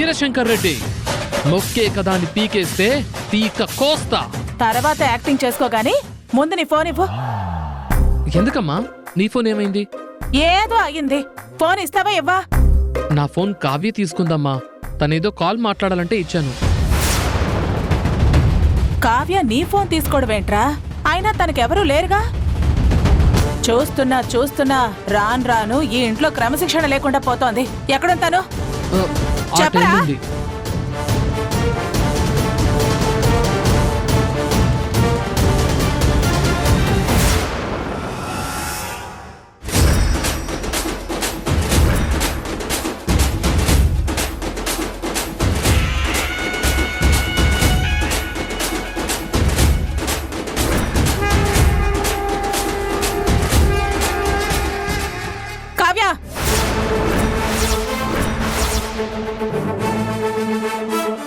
వీరశంకర్ రెడ్డి. మొక్కే కదా అని పీకేస్తే పీక కోస్తా. తర్వాత యాక్టింగ్ చేసుకోగాని ముందు నీ ఫోన్ ఇవ్వు. ఎందుకమ్మా? నీ ఫోన్ ఏమైంది? ఏదో అయ్యింది. ఫోన్ ఇస్తావా ఇవ్వా? నా ఫోన్ కావ్య తీసుకుందమ్మా. తనేదో కాల్ మాట్లాడాలంటే ఇచ్చాను. కావ్య నీ ఫోన్ తీసుకోవడమేంట్రా? అయినా తనకెవరూ లేరుగా. చూస్తున్నా రాను ఈ ఇంట్లో క్రమశిక్షణ లేకుండా పోతోంది. ఎక్కడుంటాను చెప్పరా?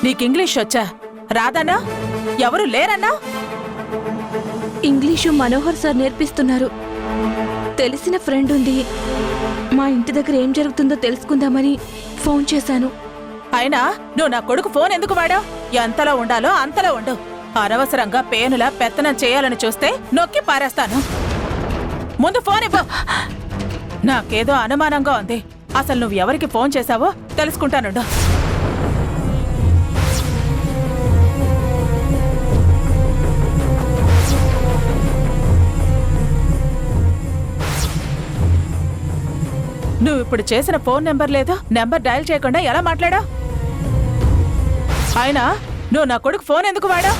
నీకు ఇంగ్లీష్ వచ్చా? రాదన్నా? ఎవరు లేరన్నా? ఇంగ్లీషు మనోహర్ సార్ నేర్పిస్తున్నారు. తెలిసిన ఫ్రెండ్ ఉంది. మా ఇంటి దగ్గర ఏం జరుగుతుందో తెలుసుకుందామని ఫోన్ చేశాను. అయినా నువ్వు నా కొడుకు ఫోన్ ఎందుకు వాడావు? ఎంతలో ఉండాలో అంతలో ఉండు. అనవసరంగా పేనులా పెత్తనం చేయాలని చూస్తే నొక్కి పారేస్తాను. ముందు ఫోన్ ఇవ్వు. నాకేదో అనుమానంగా ఉంది. అసలు నువ్వు ఎవరికి ఫోన్ చేశావో తెలుసుకుంటానుండు. నువ్వు ఇప్పుడు చేసిన ఫోన్ నెంబర్ లేదు. నెంబర్ డయల్ చేయకుండా ఎలా మాట్లాడావు? అయినా నువ్వు నా కొడుకు ఫోన్ ఎందుకు వాడావు?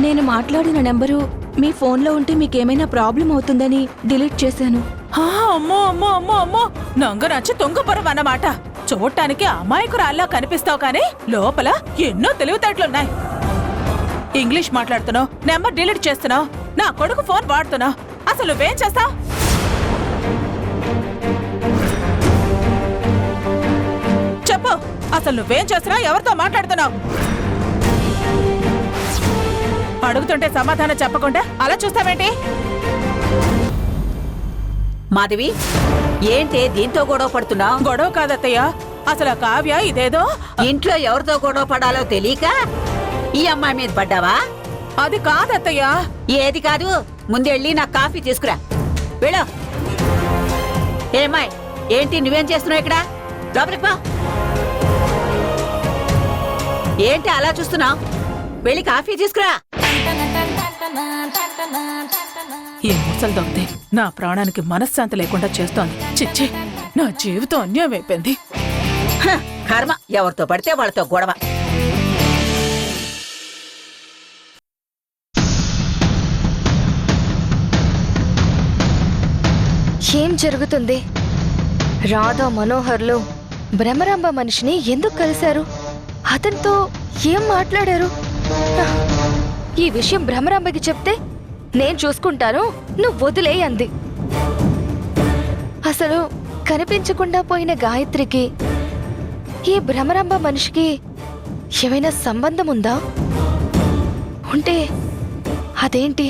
నేను మాట్లాడిన నెంబరు మీ ఫోన్లో ఉంటే మీకేమైనా ప్రాబ్లం అవుతుందని డిలీట్ చేశాను. అమ్మో అమ్మో అమ్మో అమ్మో, నంగ నచ్చి తొంగపురం అన్నమాట. చూడటానికి అమాయకురాల్లా కనిపిస్తావు కానీ లోపల ఎన్నో తెలివితేటలున్నాయి. ఇంగ్లీష్ మాట్లాడుతున్నావు, నెంబర్ డిలీట్ చేస్తున్నావు, నా కొడుకు ఫోన్ వాడుతున్నావు. అసలు నువ్వేం చేస్తావు? చెప్పు, అసలు నువ్వేం చేస్తున్నావు? ఎవరితో మాట్లాడుతున్నావు? అడుగుతుంటే సమాధానం చెప్పకుండా అలా చూస్తావేంటి? మాధవి, ఏంటి దీంతో గొడవ పడుతున్నావు? గొడవ కాదత్తయ్య, అసలు కావ్య ఇదేదో ఇంట్లో ఎవరితో గొడవ పడాలో తెలియక ఈ అమ్మాయి మీద పడ్డావా? అది కాదత్తయ్య. ఏది కాదు, ముందెళ్ళి నాకు కాఫీ తీసుకురా. వెళ్ళు. ఏమ్మాయి, ఏంటి నువ్వేం చేస్తున్నావు ఇక్కడ? లోపలికి పో. ఏంటి అలా చూస్తున్నావు? వెళ్ళి కాఫీ తీసుకురా. ఈ ముసలి దొంగతే నా ప్రాణానికి మనశ్శాంతి లేకుండా చేస్తోంది. చిచ్చి, నా జీవితం అన్యాయం అయిపోయింది. కర్మ, ఎవరితో పడితే వాళ్ళతో గొడవ. ఏం జరుగుతుంది? రాధా మనోహర్లు భ్రమరాంబ మనిషిని ఎందుకు కలిశారు? అతనితో ఏం మాట్లాడారు? ఈ విషయం భ్రమరాంబకి చెప్తే నేను చూసుకుంటాను, నువ్వు వదిలే అంది. అసలు కనిపించకుండా పోయిన గాయత్రికి ఈ భ్రమరాంబ మనిషికి ఏమైనా సంబంధం ఉందా? ఉంటే అదేంటి?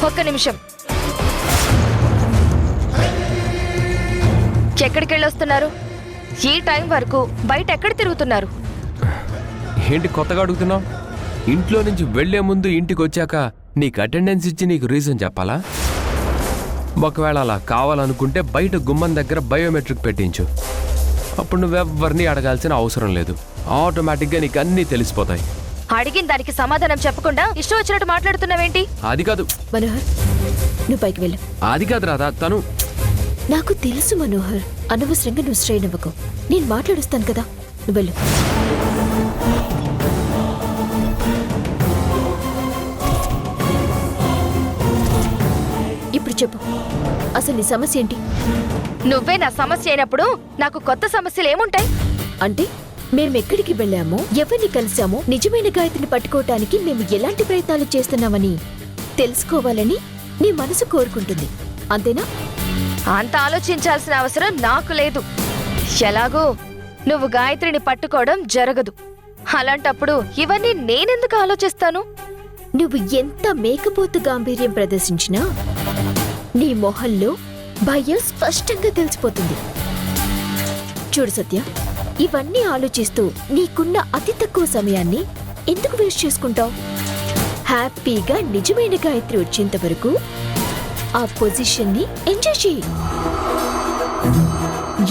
ఒక్క నిమిషం. ఎక్కడికి వెళ్ళొస్తున్నారు? ఈ టైం వరకు బయట ఎక్కడ తిరుగుతున్నారు? ఏంటి కొత్తగా అడుగుతున్నావు? ఇంట్లో నుంచి వెళ్లే ముందు ఇంటికి వచ్చాక నీకు అటెండెన్స్ ఇచ్చి నీకు రీజన్ చెప్పాలా? ఒకవేళ అలా కావాలనుకుంటే బయట గుమ్మం దగ్గర బయోమెట్రిక్ పెట్టించు. అప్పుడు నువ్వెవ్వరిని అడగాల్సిన అవసరం లేదు. ఆటోమేటిక్గా నీకు అన్నీ తెలిసిపోతాయి. అడిగిన దానికి సమాధానం చెప్పకుండా ఇష్టం వచ్చినట్టు మాట్లాడుతున్నావేంటి? అది కాదు మనోహర్, నువ్వు పైకి వెళ్ళు. అది కాదు రాధా, తను. నాకు తెలుసు మనోహర్, అనవసరంగా నువ్వు స్ట్రెయిన్ అవ్వకు. నేను మాట్లాడుస్తాను కదా, నువ్వు వెళ్ళు. ఇప్పుడు చెప్పు, అసలు నీ సమస్య ఏంటి? నువ్వే నా సమస్య అయినప్పుడు నాకు కొత్త సమస్యలు ఏముంటాయి? అంటే మేమెక్కడికి వెళ్ళామో ఎవరిని కలిసామో నిజమైన గాయత్రిని పట్టుకోవటానికి మేము ఎలాంటి ప్రయత్నాలు చేస్తున్నామని తెలుసుకోవాలని నీ మనసు కోరుకుంటుంది, అంతేనా? అంత ఆలోచించాల్సిన అవసరం నాకు లేదు. ఎలాగో నువ్వు గాయత్రిని పట్టుకోవడం జరగదు. అలాంటప్పుడు ఇవన్నీ నేనెందుకు ఆలోచిస్తాను? నువ్వు ఎంత మేకపోతు గాంభీర్యం ప్రదర్శించినా నీ మొహంలో భయం స్పష్టంగా తెలిసిపోతుంది. చూడు సత్య, ఇవన్నీ ఆలోచిస్తూ నీకున్న అతి తక్కువ సమయాన్ని ఎందుకు వేస్ట్ చేసుకుంటావు? హ్యాపీగా నిజమైన గాయత్రి వచ్చేంత వరకు ఆ పొజిషన్ని ఎంజాయ్ చేయి.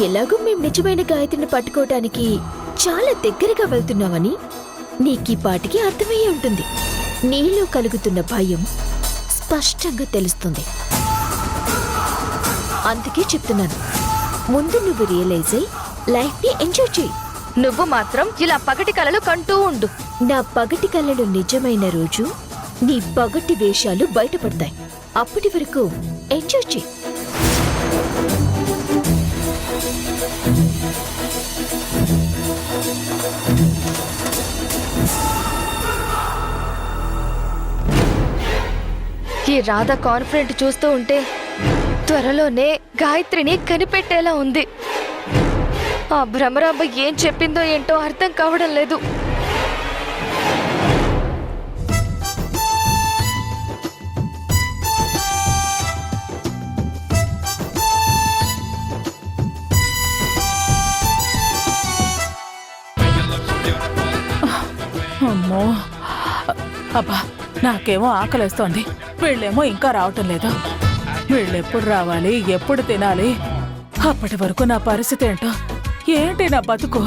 ఎలాగో మేము నిజమైన గాయత్రిని పట్టుకోవటానికి చాలా దగ్గరగా వెళ్తున్నామని నీకీ పాటికి అర్థమయ్యే ఉంటుంది. నీలో కలుగుతున్న భయం స్పష్టంగా తెలుస్తుంది. అందుకే చెప్తున్నాను, ముందు నువ్వు రియలైజ్ అయ్యి లైఫ్ ని ఎంజాయ్ చేయి. నువ్వు మాత్రం ఇలా పగటి కలలు కంటూ ఉండు. నా పగటి కళ్ళలు నిజమైన రోజు నీ పగటి వేషాలు బయటపడతాయి. అప్పటి వరకు ఎంజాయ్ చేయి. ఈ రాధ కాన్ఫిడెంట్ చూస్తూ ఉంటే త్వరలోనే గాయత్రిని కనిపెట్టేలా ఉంది. ఆ భ్రమరాంబ ఏం చెప్పిందో ఏంటో అర్థం కావడం లేదు. అమ్మో, అబ్బా నాకేమో ఆకలేస్తోంది. వీళ్ళేమో ఇంకా రావటం లేదు. వీళ్ళెప్పుడు రావాలి, ఎప్పుడు తినాలి? అప్పటి వరకు నా పరిస్థితి ఏంటో, ఏంటి నా బతుకు?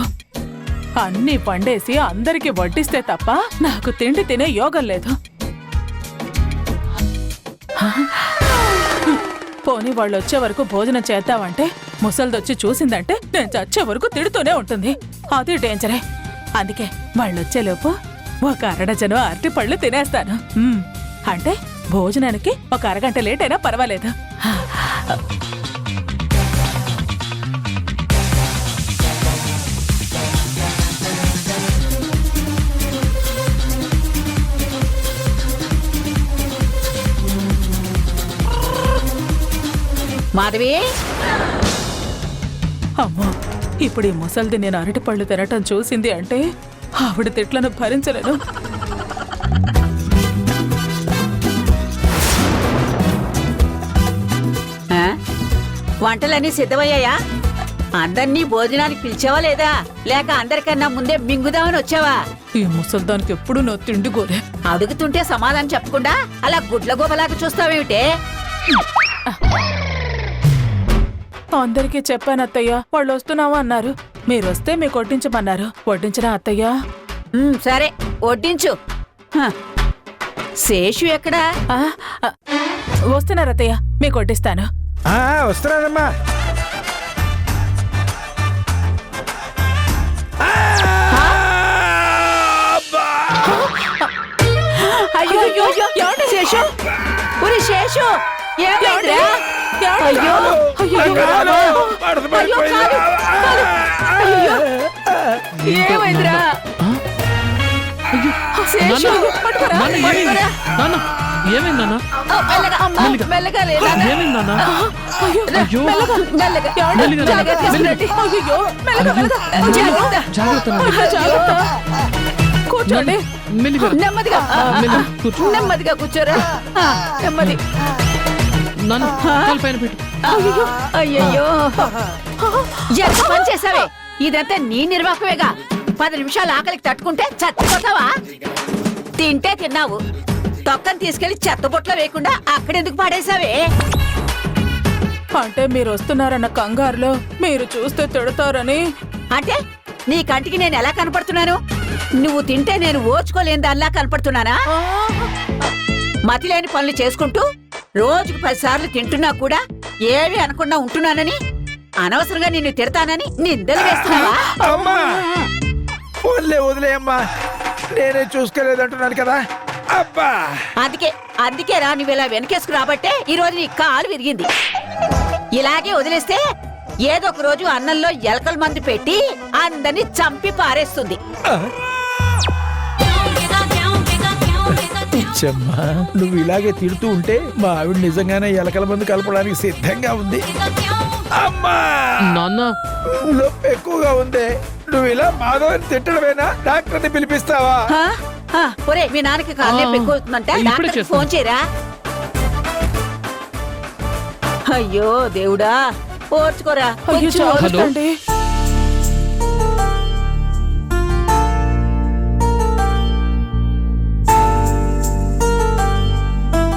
అన్నీ పండేసి అందరికి వడ్డిస్తే తప్ప నాకు తిండి తినే యోగం లేదు. పోనీ వాళ్ళు వచ్చే వరకు భోజనం చేద్దామంటే ముసల్దొచ్చి చూసిందంటే నేను చచ్చే వరకు తిడుతూనే ఉంటుంది. అది డేంజరే. అందుకే వాళ్ళొచ్చేలోపు ఒక అరడజను అరటి పళ్ళు తినేస్తాను. అంటే భోజనానికి ఒక అరగంట లేట్ అయినా పర్వాలేదు. మాధవి, అమ్మో, ఇప్పుడు ఈ ముసల్ది నేను అరటి పళ్ళు తినటం చూసింది అంటే ఆవిడ తిట్లను భరించలేను. వంటలన్నీ సిద్ధమయ్యాయా? అందర్నీ భోజనానికి పిలిచావా లేదా? లేక అందరికన్నా ముందే మింగుదామని వచ్చావా? ఈ ముసల్దానికి ఎప్పుడు నా తిండి గోరే. అడుగుతుంటే సమాధానం చెప్పకుండా అలా గుడ్ల గోబలాగా చూస్తావేమిటే? అందరికీ చెప్పాను అత్తయ్య, వాళ్ళు వస్తున్నావా అన్నారు. మీరొస్తే మీకు వడ్డించమన్నారు. వడ్డించరా అత్తయ్య? సరే వడ్డించు. శేషు ఎక్కడా? వస్తున్నారు అత్తయ్య, మీకు వడ్డిస్తాను. వస్తున్నానమ్మా. అయ్యో ఏమంటే శేషు? ఒరే శేషు, ఏమైందిరా? అయ్యో ఏమైందిరా? శేషు ఏమైందన్నా? మెల్లగా కూర్చోండి. నెమ్మదిగా కూర్చోరా. నెమ్మది. అయ్యో ఎంత పని చేసావే? ఇదంతా నీ నిర్వాహకమేగా. 10 నిమిషాలు ఆకలికి తట్టుకుంటే చచ్చిపోతావా? తింటే తిన్నావు, తొక్కని తీసుకెళ్లి చెత్తబొట్లో వేయకుండా అక్కడెందుకు పాడేశావే? అంటే మీరు వస్తున్నారన్న కంగారులో మీరు చూస్తే తిడతారని. అంటే నీ కంటికి నేను ఎలా కనపడుతున్నాను? నువ్వు తింటే నేను ఓర్చుకోలేని దానిలా కనపడుతున్నానా? మతిలేని పనులు చేసుకుంటూ రోజుకు 10 సార్లు తింటున్నా కూడా ఏమీ అనకుండా ఉంటున్నానని, అనవసరంగా నిన్ను తిడతానని నిందలు వేస్తున్నావా? అమ్మా వదిలేయమ్మా, నేనే చూసుకోలేదంటున్నాను కదా. అబ్బా, అందుకేరా నువ్వు ఇలా వెనకేసుకు రాబట్టే ఈ రోజు నీ కాలు విరిగింది. ఇలాగే వదిలేస్తే ఏదో ఒక రోజు అన్నంలో ఎలకల మందు పెట్టి అందరినీ చంపి పారేస్తుంది. ఇచ్చమ్మా, నువ్వు ఇలాగే తిడుతూ ఉంటే మా ఆవిడ నిజంగానే ఎలకల మందు కలపడానికి సిద్ధంగా ఉంది. అమ్మా, నాన్న నొప్పి ఎక్కువగా ఉంది. నువ్వు ఇలా మాధవని తిట్టడమేనా? డాక్టర్ని పిలిపిస్తావా? ఒరే, మీ నాన్నకి కాళ్ళే ఎక్కువ అవుతుందంట, ఇప్పుడే డాక్టర్కి చేస్తాను. ఫోన్ చేయరా. అయ్యో దేవుడా, ఓర్చుకోరా. అయ్యో, కొంచెం జాగ్రత్త హలో. అండి.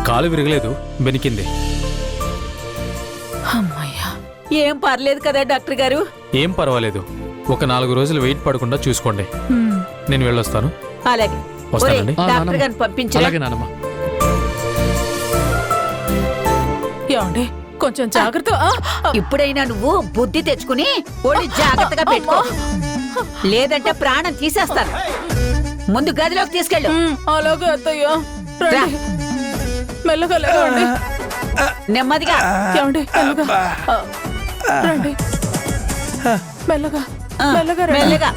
కాలు విరగలేదు, బెనికింది. అమ్మయ్యా. ఏం పర్లేదు కదా డాక్టర్ గారు? ఏం పర్వాలేదు. ఒక 4 రోజులు వెయిట్ పడకుండా చూసుకోండి. నేను వెళ్ళొస్తాను. అలాగే. వస్తానండి. ఆ, డాక్టర్ నానమ్మ. గారిని పంపించరా. అలాగే నానమ్మ. ఏమండి, కొంచెం జాగ్రత్త. ఇప్పుడైనా నువ్వు బుద్ధి తెచ్చుకుని ఒళ్ళు జాగ్రత్తగా పెట్టుకో, లేదంటే ప్రాణం తీసేస్తాను. ముందు గదిలోకి తీసుకెళ్ళు. అలాగే అత్తయ్య. రండి. మెల్లగా లేవండి. నెమ్మదిగా. ఏమండి, మెల్లగా. రండి. మెల్లగా మెల్లగా రండి. మెల్లగా.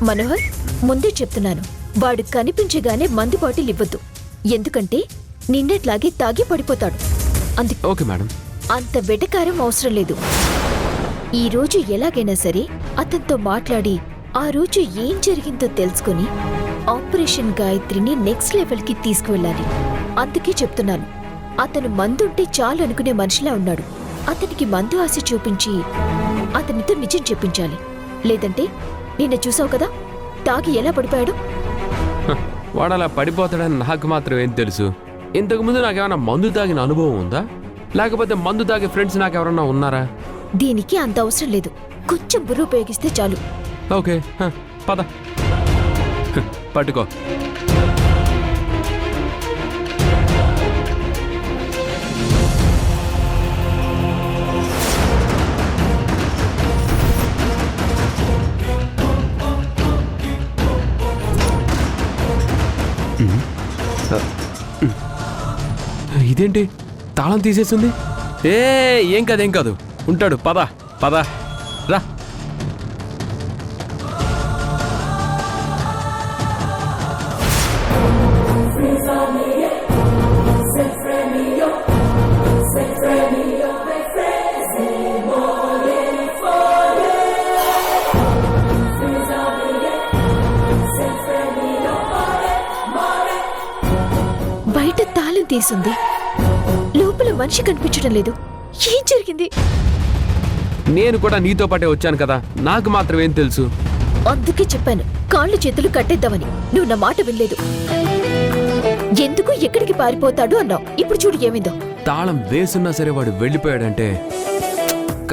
మనోహర్, ముందే చెప్తున్నాను, వాడు కనిపించగానే మందు బాటిల్ ఇవ్వద్దు. ఎందుకంటే నిన్నట్లాగే తాగి పడిపోతాడు. అందుకే ఓకే మేడం. అంత వెటకారం అవసరం లేదు. ఈ రోజు ఎలాగైనా సరే అతనితో మాట్లాడి ఆ రోజు ఏం జరిగిందో తెలుసుకుని ఆపరేషన్ గాయత్రిని నెక్స్ట్ లెవెల్కి తీసుకువెళ్ళాలి. అందుకే చెప్తున్నాను, అతను మందుంటే చాలు అనుకునే మనిషిలా ఉన్నాడు. అతనికి మందు ఆశ చూపించి అతనితో నిజం చెప్పించాలి. లేదంటే నిన్న చూసావు కదా, తాగి ఎలా పడిపోయాడు. వాడు అలా పడిపోతాడని నాకు మాత్రం ఏం తెలుసు? ఇంతకుముందు నాకేమైనా మందు తాగిన అనుభవం ఉందా? లేకపోతే మందు తాగే ఫ్రెండ్స్ నాకెవరన్నా ఉన్నారా? దీనికి అంత అవసరం లేదు. కొంచెం బుర్ర ఉపయోగిస్తే చాలు. ఓకే, పద. పట్టుకో. ఇదేంటి తాళం తీసేస్తుంది? ఏం కాదు, ఏం కాదు, ఉంటాడు. పద పద, రా. బయట తాళం తీసుంది, లోపల మనిషి కనిపించడం లేదు. ఏం జరిగింది? నేను కూడా నీతో పాటే వచ్చాను కదా, నాకు మాత్రం ఏం తెలుసు? అందుకే చెప్పాను, కాళ్ళు చేతులు కట్టేద్దామని. నువ్వు నా మాట వినలేదు. ఎందుకు ఎక్కడికి పారిపోతాడు అన్నావు. ఇప్పుడు చూడు ఏమైందో. తాళం వేసున్నా సరే వాడు వెళ్ళిపోయాడంటే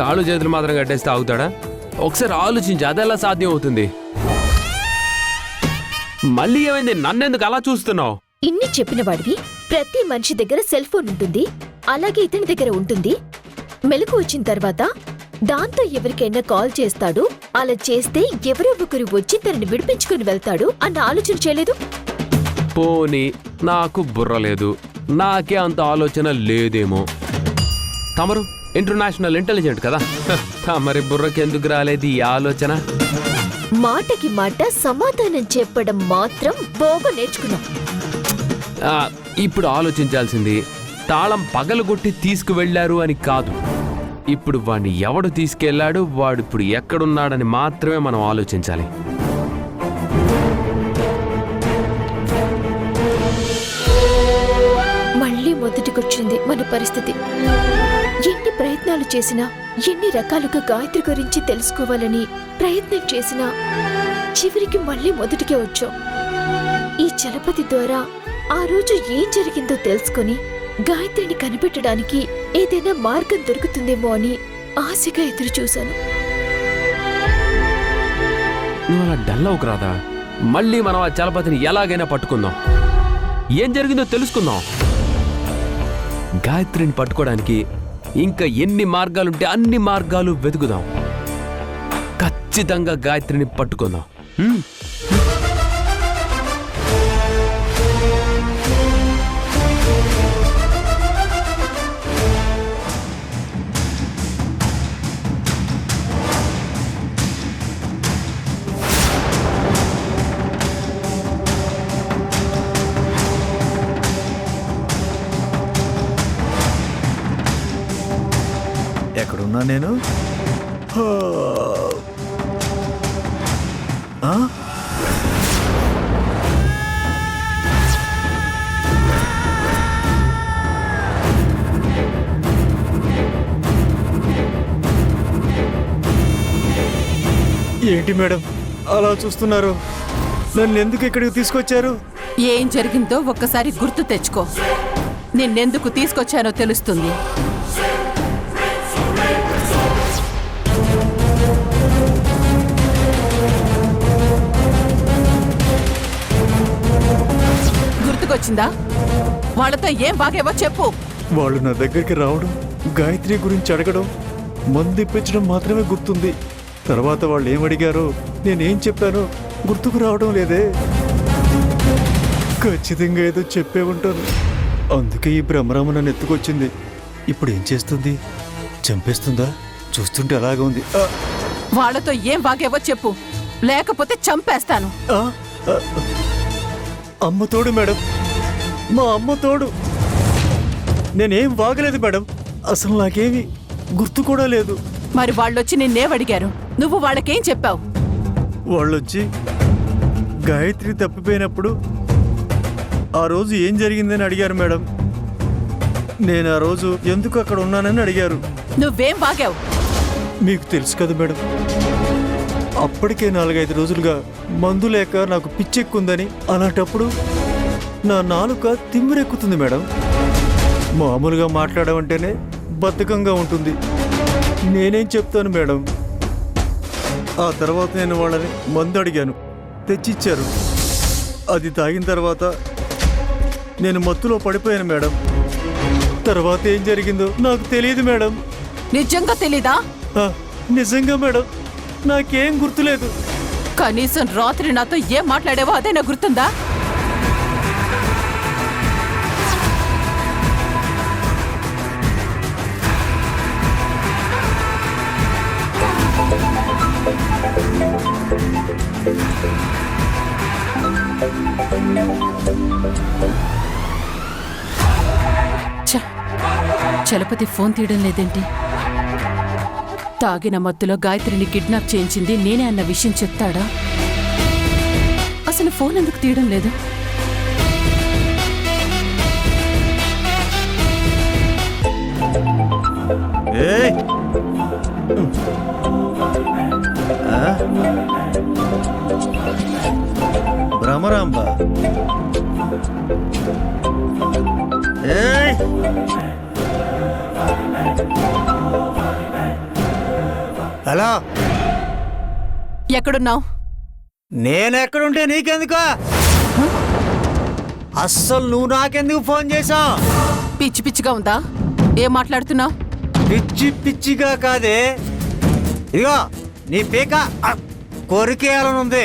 కాళ్ళు చేతులు మాత్రం కట్టేస్తే ఆగుతాడా? ఒకసారి ఆలోచించి, అదెలా సాధ్యం అవుతుంది? మళ్ళీ ఏమైంది? నన్నెందుకు అలా చూస్తున్నావు? ఇన్ని చెప్పిన వాడివి. ప్రతి మనిషి దగ్గర సెల్ ఫోన్ ఉంటుంది, అలాగే ఇతని దగ్గర ఉంటుంది. మెలకు వచ్చిన తర్వాత దాంతో ఎవరికైనా కాల్ చేస్తాడు. అలా చేస్తే ఎవరో ఒకరు వచ్చి తనని విడిపించుకుని వెళ్తాడు అన్న ఆలోచన చేయలేదు. పోనీ నాకు బుర్ర లేదు, నాకే అంత ఆలోచన లేదేమో. తమరు ఇంటర్నేషనల్ ఇంటెలిజెంట్ కదా, తమరి బుర్రకి ఎందుకు రాలేదు ఈ ఆలోచన? మాటకి మాట సమాధానం చెప్పడం మాత్రం బాగా నేర్చుకున్నాం. ఇప్పుడు ఆలోచించాల్సింది తాళం పగలగొట్టి తీసుకువెళ్లారు అని కాదు. ఇప్పుడు వాడిని ఎవడు తీసుకెళ్లాడు, వాడు ఇప్పుడు ఎక్కడున్నాడని మాత్రమే మనం ఆలోచించాలి. మళ్ళీ మొదటికొచ్చింది మన పరిస్థితి. ఎన్ని ప్రయత్నాలు చేసినా, ఎన్ని రకాలుగా గాయత్రి గురించి తెలుసుకోవాలని ప్రయత్నం చేసినా చివరికి మళ్ళీ మొదటికే వచ్చాం. ఈ చలపతి ద్వారా ఆ రోజు ఏం జరిగిందో తెలుసుకొని గాయత్రిని కనిపెట్టడానికి ఏదైనా మార్గం దొరుకుతుందేమో అని ఆశగా ఎదురు చూశాను. నువ్వు అలా డల్ అవుకు రాదా? మళ్ళీ మనం ఆ చలపతిని ఎలాగైనా పట్టుకుందాం. ఏం జరిగిందో తెలుసుకుందాం. గాయత్రిని పట్టుకోవడానికి ఇంకా ఎన్ని మార్గాలుంటే అన్ని మార్గాలు వెతుకుదాం. ఖచ్చితంగా గాయత్రిని పట్టుకుందాం. హ్మ్? ఎక్కడున్నా నేను? ఆ? ఏంటి మేడం అలా చూస్తున్నారు? నన్ను ఎందుకు ఇక్కడికి తీసుకొచ్చారు? ఏం జరిగిందో ఒక్కసారి గుర్తు తెచ్చుకో. నిన్నెందుకు తీసుకొచ్చానో తెలుస్తుంది. గుర్తుకొచ్చిందా? వాళ్ళతో ఏం బాగేవో చెప్పు. వాళ్ళు నా దగ్గరికి రావడం, గాయత్రి గురించి అడగడం, మందు ఇప్పించడం మాత్రమే గుర్తుంది. తర్వాత వాళ్ళు ఏమడిగారో, నేనేం చెప్పానో గుర్తుకు రావడం లేదే. ఖచ్చితంగా ఏదో చెప్పే ఉంటాను. అందుకే ఈ భ్రమరామ నన్ను ఎత్తుకొచ్చింది. ఇప్పుడు ఏం చేస్తుంది? చంపేస్తుందా? చూస్తుంటే అలాగే ఉంది. వాళ్ళతో ఏం బాగేవో చెప్పు, లేకపోతే చంపేస్తాను. అమ్మ తోడు మేడం, మా అమ్మ తోడు. నేనేం వాగలేదు మేడం, అసలు నాకేమి గుర్తు కూడా లేదు. మరి వాళ్ళొచ్చి నిన్నేమడిగారు? నువ్వు వాళ్ళకేం చెప్పావు? వాళ్ళొచ్చి గాయత్రి తప్పిపోయినప్పుడు ఆ రోజు ఏం జరిగిందని అడిగారు మేడం. నేను ఆ రోజు ఎందుకు అక్కడ ఉన్నానని అడిగారు. నువ్వేం బాగావు? మీకు తెలుసు కదా మేడం, అప్పటికే 4-5 రోజులుగా మందు లేక నాకు పిచ్చెక్కుందని. అలాంటప్పుడు నా నాలుక తిమ్మిరెక్కుతుంది మేడం. మామూలుగా మాట్లాడమంటేనే బద్ధకంగా ఉంటుంది. నేనేం చెప్తాను మేడం? ఆ తర్వాత నేను వాళ్ళని మందు అడిగాను, తెచ్చిచ్చారు. అది తాగిన తర్వాత నేను మత్తులో పడిపోయాను మేడం. తర్వాత ఏం జరిగిందో నాకు తెలియదు మేడం. నిజంగా తెలీదా? నిజంగా మేడం, నాకేం గుర్తులేదు. కనీసం రాత్రి నాతో ఏం మాట్లాడావో అదే నాకు గుర్తుందా? చలపతి ఫోన్ తీయడం లేదేంటి? తాగిన మత్తులో గాయత్రిని కిడ్నాప్ చేయించింది నేనే అన్న విషయం చెప్తాడా? అసలు ఫోన్ ఎందుకు తీయడం లేదు? భ్రమరాంబ, హలో, ఎక్కడున్నావు? నేనెక్కడుంటే నీకెందుకు? అస్సలు నువ్వు నాకెందుకు ఫోన్ చేశావు? పిచ్చి పిచ్చిగా ఉందా? ఏం మాట్లాడుతున్నావు? పిచ్చి పిచ్చిగా కాదే, ఇదిగో నీ పీక కొరికేయాలనుంది.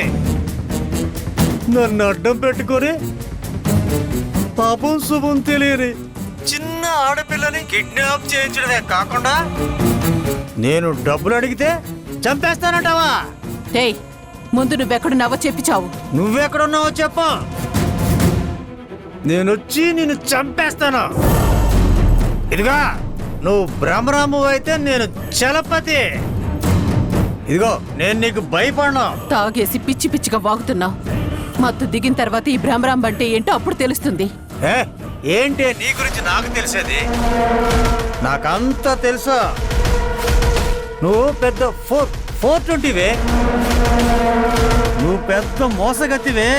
నన్ను అడ్డం పెట్టుకొని పాపం శుభం తెలియని చిన్న ఆడపిల్లని కిడ్నాప్ చేయించడమే కాకుండా నేను డబ్బులు అడిగితే చంపేస్తానంటావా? ఏయ్, ముందు నువ్వెక్కడున్నావో చెప్పి చావు. నువ్వెక్కడున్నావో చెప్పు, నేనొచ్చి నిన్ను చంపేస్తాను. ఇదిగో నువ్వు భ్రమరాము అయితే నేను చలపతి. ఇదిగో నేను నీకు భయపడను. తాగేసి పిచ్చి పిచ్చిగా వాగుతున్నావు. మత్తు దిగిన తర్వాత ఈ భ్రమరాంబ అంటే ఏంటో అప్పుడు తెలుస్తుంది. ఏంటి నీ గురించి నాకు తెలిసేది? నాకంతా తెలుసా. నువ్వు పెద్ద 420వే, నువ్వు పెద్ద మోసగతివే,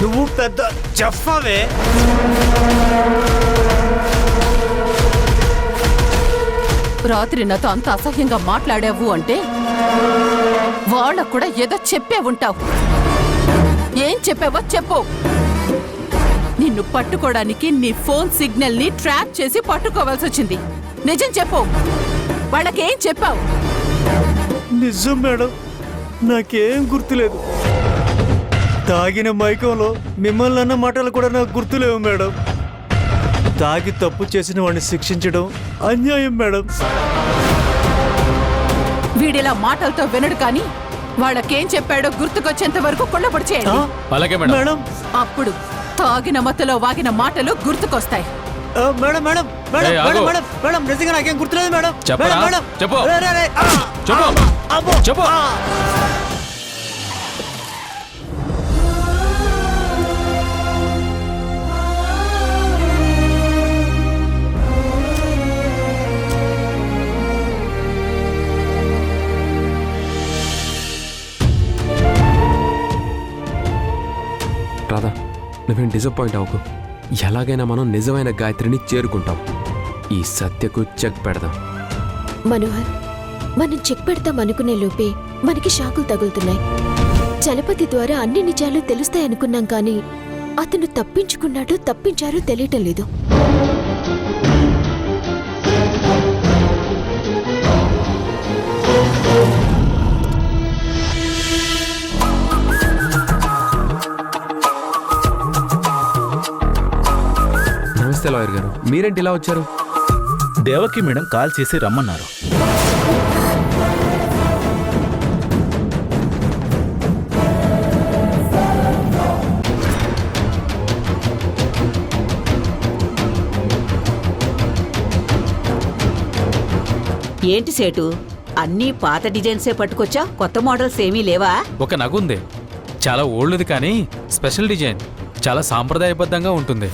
నువ్వు పెద్ద జఫ్ఫావే. రాత్రి నాతో అంత అసహ్యంగా మాట్లాడావు అంటే వాళ్ళకు కూడా ఏదో చెప్పే ఉంటావు. ఏం చెప్పావో చెప్పు. నిన్ను పట్టుకోవడానికి నీ ఫోన్ సిగ్నల్ ని ట్రాక్ చేసి పట్టుకోవాల్సి వచ్చింది. నిజం చెప్పు, వాళ్ళకేం చెప్పావు? నిజం మేడం, నాకేం గుర్తులేదు. తాగిన మైకంలో మిమ్మల్ని అన్న మాటలు కూడా నాకు గుర్తులేవు మేడం. తాగి తప్పు చేసిన వాడిని శిక్షించడం అన్యాయం మేడం. వీడిలా మాటలతో వినడు కానీ వాళ్ళకేం చెప్పాడో గుర్తుకొచ్చేంత వరకు కొల్లపొడి చేయండి. అలాగే మేడం. మేడం అప్పుడు తాగిన మత్తులో వాగిన మాటలు గుర్తుకొస్తాయి. మేడం మేడం మేడం ఏయ్, ఆగు. మేడం మేడం మేడం నిజంగా నాకేం గుర్తులేదు మేడం. చెప్పరా? Madam, madam. చెప్పు. రే, రే, రే. ఆ, చెప్పు. ఆ, అబ్బో. చెప్పు. ఆ. రాధా, నువ్వేం డిసప్పాయింట్ అవ్వకు. ఎలాగైనా మనం నిజమైన గాయత్రిని చేరుకుంటాం. ఈ సత్యకు చెక్ పెడదాం. మనోహర్, మనం చెక్ పెడతాం అనుకునే లోపే మనకి షాకులు తగులుతున్నాయి. చలపతి ద్వారా అన్ని నిజాలు తెలుస్తాయనుకున్నాం కానీ అతను తప్పించుకున్నాడో తప్పించారో తెలియటం లేదు. నమస్తే లాయర్ గారు, మీరేంటి ఇలా వచ్చారు? దేవకి మేడం కాల్ చేసి రమ్మన్నారు. ఏంటి సేటు, అన్నీ పాత డిజైన్సే పట్టుకొచ్చా? కొత్త మోడల్స్ ఏమీ లేవా? ఒక నగు ఉంది, చాలా ఓల్డ్ది కానీ స్పెషల్ డిజైన్, చాలా సాంప్రదాయబద్ధంగా ఉంటుంది.